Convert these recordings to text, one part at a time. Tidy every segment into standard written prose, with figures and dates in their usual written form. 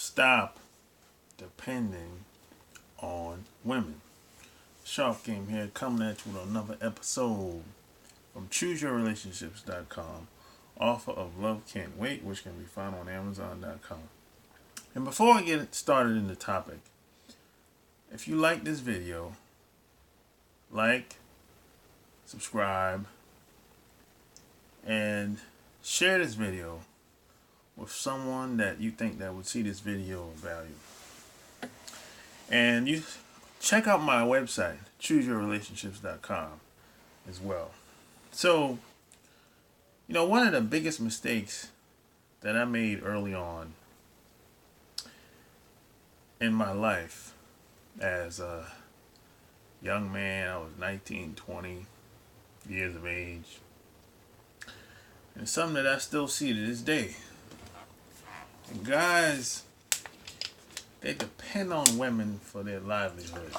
stop depending on women. Sharp Game here, coming at you with another episode from ChooseYourRelationships.com, author of Love Can't Wait, which can be found on Amazon.com. And before I get started in the topic, if you like this video, like, subscribe, and share this video with someone that you think that would see this video of value. And you check out my website, ChooseYourRelationships.com, as well. So, one of the biggest mistakes that I made early on in my life as a young man, I was 19, 20 years of age, and it's something that I still see to this day. And guys, they depend on women for their livelihood.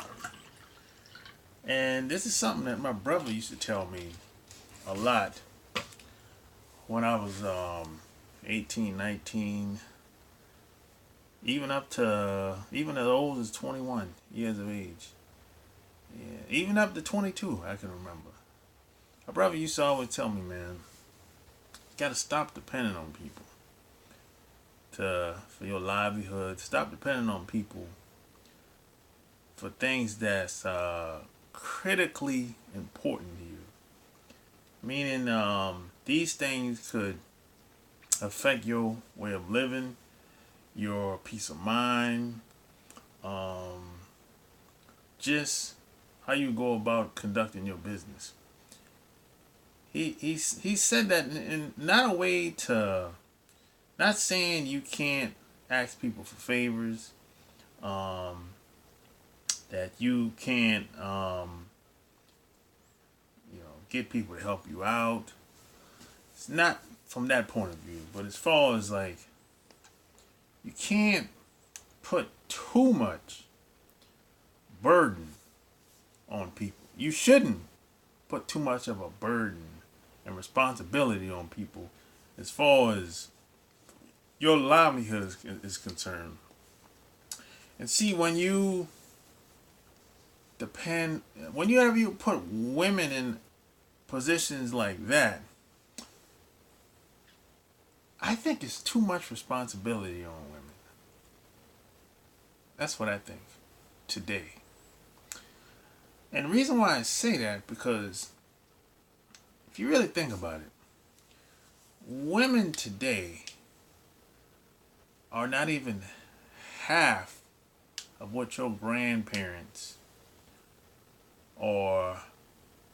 And this is something that my brother used to tell me a lot when I was 18, 19, even as old as 21 years of age. Yeah, even up to 22, I can remember. My brother used to always tell me, man, you gotta stop depending on people for your livelihood. Stop depending on people for things that's critically important to you. Meaning, these things could affect your way of living, your peace of mind, just how you go about conducting your business. He said that in not a way to, not saying you can't ask people for favors, that you can't get people to help you out. It's not from that point of view, but as far as like, you can't put too much burden on people. You shouldn't put too much of a burden and responsibility on people as far as your livelihood is concerned. And see, whenever you put women in positions like that, I think it's too much responsibility on women. That's what I think today. And the reason why I say that, because if you really think about it, women today are not even half of what your grandparents or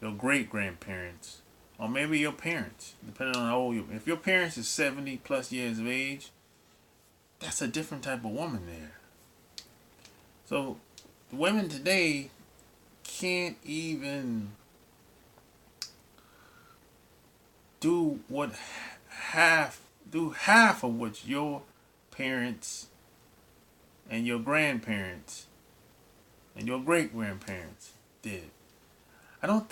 your great-grandparents or maybe your parents, depending on how old you are. If your parents is 70 plus years of age, that's a different type of woman there. So women today can't even do half of what your parents and your grandparents and your great grandparents did. I'm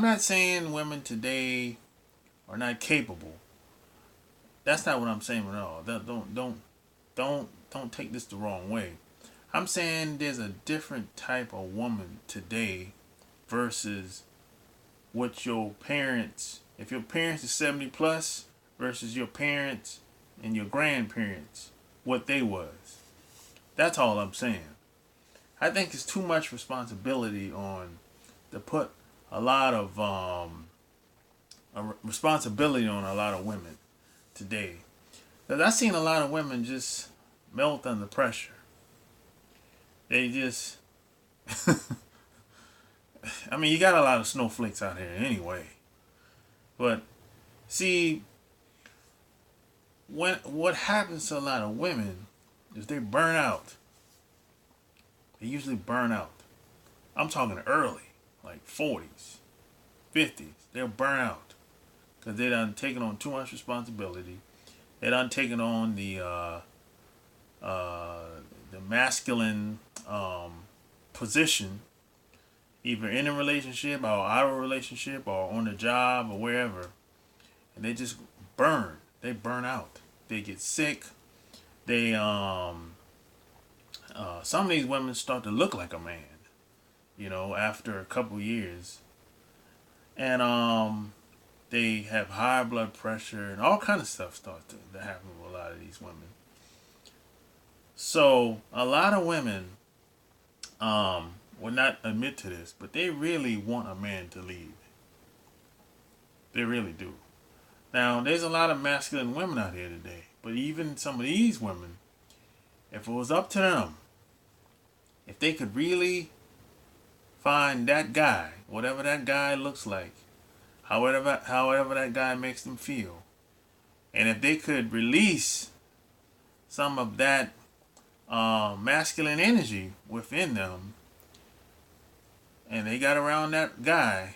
not saying women today are not capable. That's not what I'm saying at all. Don't take this the wrong way. I'm saying there's a different type of woman today versus what your parents, if your parents is 70 plus versus your parents and your grandparents, what they was. That's all I'm saying. I think it's too much responsibility to put a lot of responsibility on a lot of women today. Because I've seen a lot of women just melt under pressure. They just, I mean, you got a lot of snowflakes out here anyway. But see, what happens to a lot of women is they burn out. They usually burn out. I'm talking early, like 40s, 50s. They'll burn out because they done taken on too much responsibility. They done taken on the masculine position, either in a relationship or out of a relationship or on the job or wherever, and they just burn. They burn out. They get sick. They some of these women start to look like a man, after a couple years, and they have high blood pressure and all kind of stuff starts to happen with a lot of these women. So a lot of women will not admit to this, but they really want a man to lead. They really do. Now, there's a lot of masculine women out here today, but even some of these women, if it was up to them, if they could really find that guy, whatever that guy looks like, however that guy makes them feel, and if they could release some of that masculine energy within them, and they got around that guy,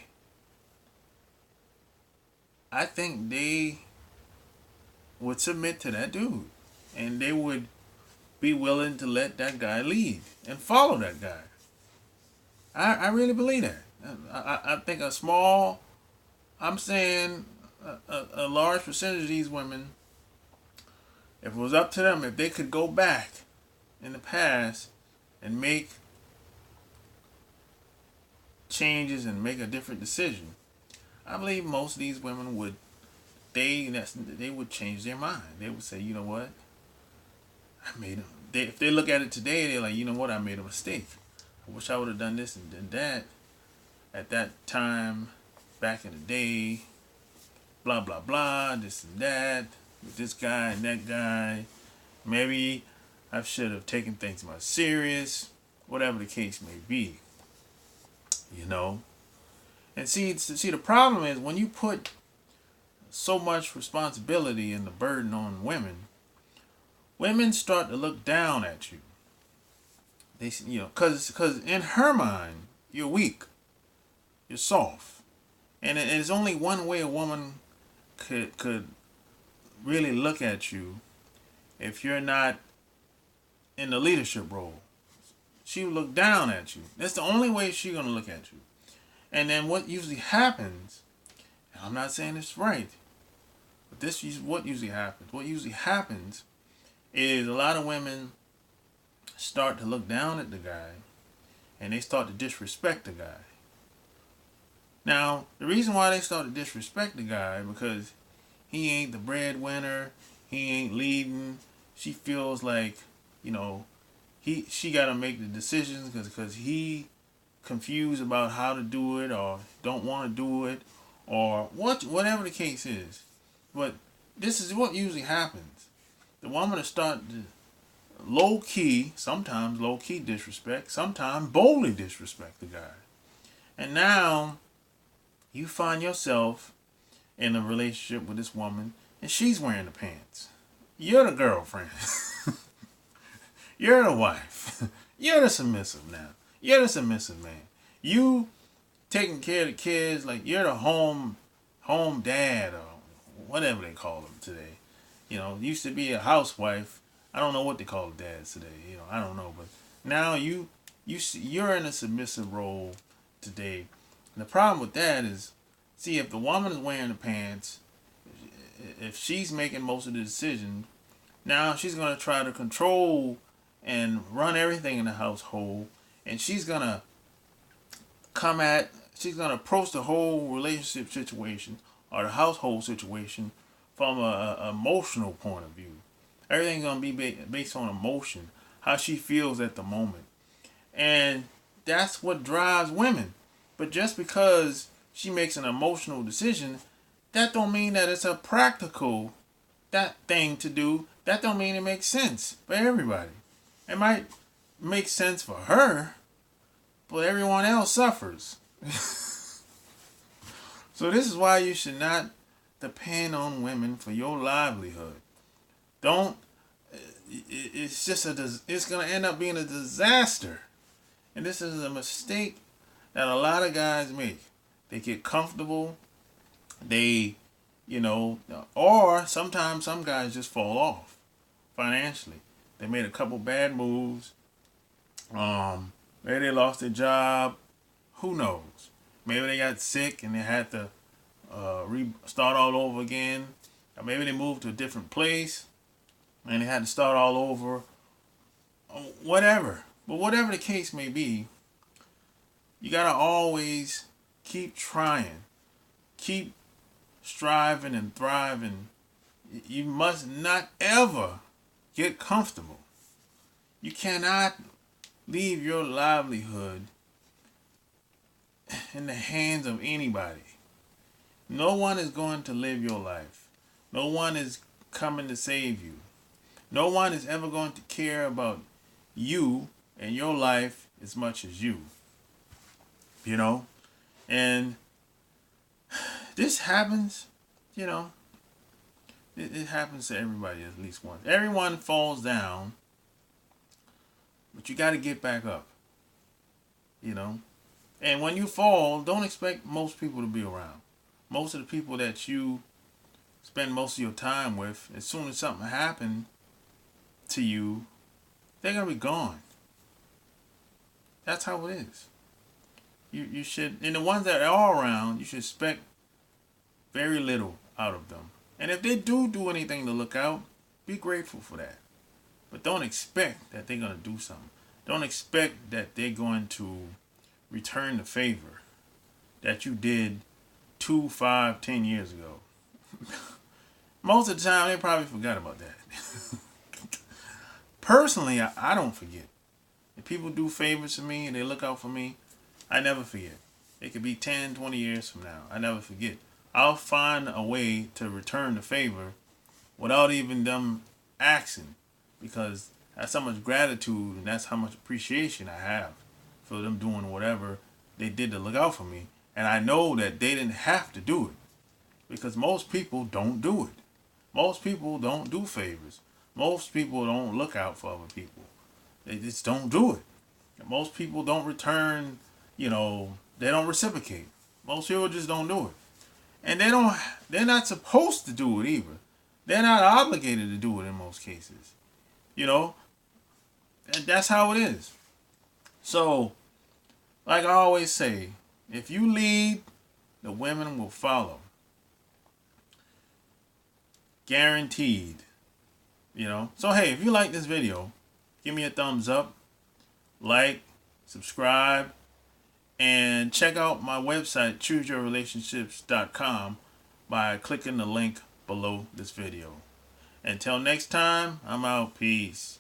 I think they would submit to that dude, and they would be willing to let that guy lead and follow that guy. I really believe that. I think I'm saying a large percentage of these women, if it was up to them, if they could go back in the past and make changes and make a different decision, I believe most of these women would they would change their mind. They would say, you know what, if they look at it today, they're like, you know what, I made a mistake. I wish I would have done this and done that at that time, back in the day, blah blah blah, this and that, with this guy and that guy. Maybe I should have taken things more serious, whatever the case may be. And see, the problem is when you put so much responsibility and the burden on women start to look down at you. They, because in her mind, you're weak, you're soft, and there's only one way a woman could really look at you if you're not in the leadership role. She will look down at you. That's the only way she's gonna look at you. And then what usually happens, and I'm not saying it's right, but this is what usually happens. What usually happens is a lot of women start to look down at the guy and they start to disrespect the guy. Now, the reason why they start to disrespect the guy because he ain't the breadwinner, he ain't leading. She feels like, she got to make the decisions because he confused about how to do it or don't want to do it or whatever the case is. But this is what usually happens. The woman will start to sometimes low key disrespect, sometimes boldly disrespect the guy. And now you find yourself in a relationship with this woman and she's wearing the pants. You're the girlfriend. You're the wife. You're the submissive now. You're the submissive man. You taking care of the kids like you're the home dad or whatever they call them today. Used to be a housewife. I don't know what they call dads today. I don't know, but now you're in a submissive role today. And the problem with that is, see, if the woman is wearing the pants, if she's making most of the decision, now she's gonna try to control and run everything in the household, and she's gonna approach the whole relationship situation or the household situation from a emotional point of view. Everything's gonna be based on emotion, how she feels at the moment, and that's what drives women. But just because she makes an emotional decision, that don't mean that it's a practical that thing to do. That don't mean it makes sense for everybody. It might make sense for her, but everyone else suffers. So this is why you should not depend on women for your livelihood. Don't. It's just it's going to end up being a disaster. And this is a mistake that a lot of guys make. They get comfortable. They, or sometimes some guys just fall off financially. They made a couple bad moves. Maybe they lost their job. Who knows? Maybe they got sick and they had to start all over again. Or maybe they moved to a different place and they had to start all over. whatever. But whatever the case may be, you gotta always keep trying, keep striving and thriving. You must not ever get comfortable. You cannot leave your livelihood in the hands of anybody. No one is going to live your life. No one is coming to save you. No one is ever going to care about you and your life as much as you. You know? And this happens, you know, it happens to everybody at least once. Everyone falls down, but you got to get back up, you know. And when you fall, don't expect most people to be around. Most of the people that you spend most of your time with, as soon as something happens to you, they're going to be gone. That's how it is. You should, and the ones that are around, you should expect very little out of them. And if they do anything to look out, be grateful for that. But don't expect that they're going to do something. Don't expect that they're going to return the favor that you did 2, 5, 10 years ago. Most of the time, they probably forgot about that. Personally, I don't forget. If people do favors for me and they look out for me, I never forget. It could be 10, 20 years from now. I never forget. I'll find a way to return the favor without even them asking, because that's how much gratitude and that's how much appreciation I have for them doing whatever they did to look out for me. And I know that they didn't have to do it, because most people don't do it. Most people don't do favors. Most people don't look out for other people. They just don't do it. And most people don't return, they don't reciprocate. Most people just don't do it. And they're not supposed to do it either. They're not obligated to do it in most cases. And that's how it is. So, like I always say, if you lead, the women will follow. Guaranteed. So hey, if you like this video, give me a thumbs up, like, subscribe, and check out my website, chooseyourrelationships.com, by clicking the link below this video. Until next time, I'm out. Peace.